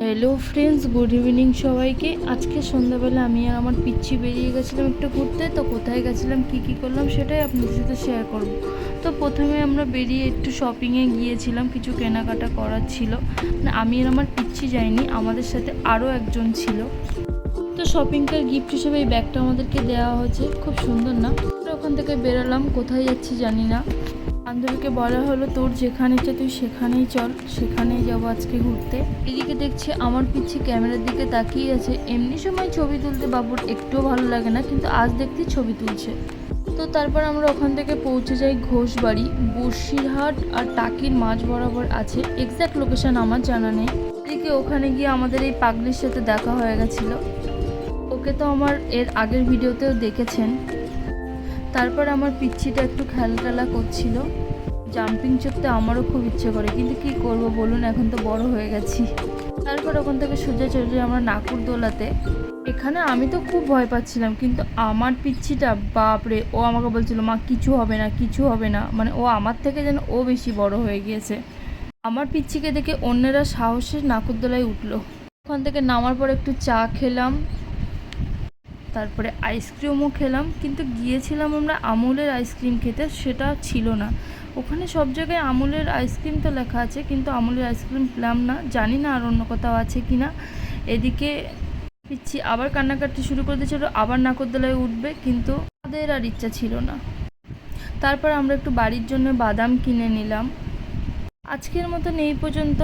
Hello friends, good evening সবাইকে। আজকে সন্ধ্যাবেলা আমি আর আমার পিচ্ছি বেরিয়ে গেছিলাম একটু ঘুরতে। তো কোথায় গেছিলাম, কী করলাম সেটাই আপনাদের সাথে শেয়ার করব। তো প্রথমে আমরা বেরিয়ে একটু শপিংয়ে গিয়েছিলাম, কিছু কেনাকাটা করার ছিল। আমি আর আমার পিচ্ছি যাইনি, আমাদের সাথে আরও একজন ছিল। তো শপিংটার গিফট হিসেবে এই ব্যাগটা আমাদেরকে দেওয়া হয়েছে, খুব সুন্দর না? ওখান থেকে বেরোলাম, কোথায় যাচ্ছি জানি না। বান্ধবীকে বলা হলো, তোর যেখানে ইচ্ছে তুই সেখানেই চল, সেখানেই যাবো আজকে ঘুরতে। এদিকে দেখছি আমার পিচ্ছি ক্যামেরার দিকে তাকিয়ে আছে। এমনি সময় ছবি তুলতে বাবুর একটুও ভালো লাগে না, কিন্তু আজ দেখতে ছবি তুলছে। তো তারপর আমরা ওখান থেকে পৌঁছে যাই ঘোষবাড়ি। বসিরহাট আর টাকির মাঝ বরাবর আছে, এক্স্যাক্ট লোকেশন আমার জানা নেই। এদিকে ওখানে গিয়ে আমাদের এই পাগলির সাথে দেখা হয়ে গেছিলো। ওকে তো আমার এর আগের ভিডিওতেও দেখেছেন। তারপর আমার পিচ্ছিটা একটু খেলা করছিল। জাম্পিং চড়তে আমারও খুব ইচ্ছে করে, কিন্তু কি করব বলুন, এখন তো বড় হয়ে গেছি। তারপর ওখান থেকে সোজা চলে যাই আমরা নাকুরদোলাতে। এখানে আমি তো খুব ভয় পাচ্ছিলাম, কিন্তু আমার পিচ্ছিটা বাপরে, ও আমাকে বলছিল, মা কিছু হবে না, কিছু হবে না। মানে ও আমার থেকে যেন ও বেশি বড় হয়ে গিয়েছে। আমার পিচ্ছিকে দেখে অন্যেরা সাহসে নাকুরদোলায় উঠলো। ওখান থেকে নামার পর একটু চা খেলাম, তারপরে আইসক্রিমও খেলাম। কিন্তু গিয়েছিলাম আমরা আমুলের আইসক্রিম খেতে, সেটা ছিল না ওখানে। সব জায়গায় আমুলের আইসক্রিম তো লেখা আছে, কিন্তু আমুলের আইসক্রিম পেলাম না, জানি না আর অন্য কোথাও আছে কি না। এদিকে পিচ্ছি আবার কান্নাকাটি শুরু করে দিয়েছিল, আবার নাগরদোলায় উঠবে, কিন্তু আমাদের আর ইচ্ছা ছিল না। তারপর আমরা একটু বাড়ির জন্য বাদাম কিনে নিলাম। আজকের মতন এই পর্যন্ত।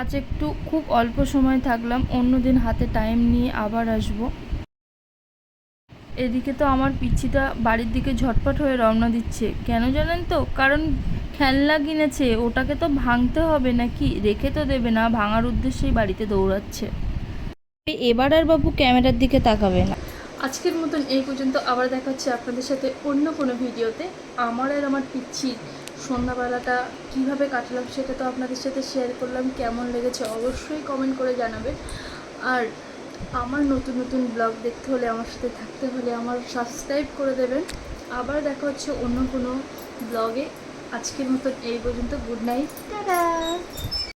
আজ একটু খুব অল্প সময় থাকলাম, অন্য দিন হাতে টাইম নিয়ে আবার আসবো। এদিকে তো আমার পিচ্ছিটা বাড়ির দিকে ঝটপট হয়ে রওনা দিচ্ছে। কেন জানেন তো? কারণ খেলনা কিনেছে, ওটাকে তো ভাঙতে হবে নাকি, রেখে তো দেবে না, ভাঙার উদ্দেশ্যেই বাড়িতে দৌড়াচ্ছে। এবার আর বাবু ক্যামেরার দিকে তাকাবে না। আজকের মতন এই পর্যন্ত, আবার দেখা হচ্ছে আপনাদের সাথে অন্য কোনো ভিডিওতে। আমার আর আমার পিচ্ছির সন্ধ্যাবেলাটা কীভাবে কাটলাম সেটা তো আপনাদের সাথে শেয়ার করলাম। কেমন লেগেছে অবশ্যই কমেন্ট করে জানাবেন। আর আমার নতুন নতুন ব্লগ দেখতে হলে, আমার সাথে থাকতে হলে আমার সাবস্ক্রাইব করে দেবেন। আবার দেখা হচ্ছে অন্য কোনো ব্লগে। আজকের মতন এই পর্যন্ত। Good night, tata.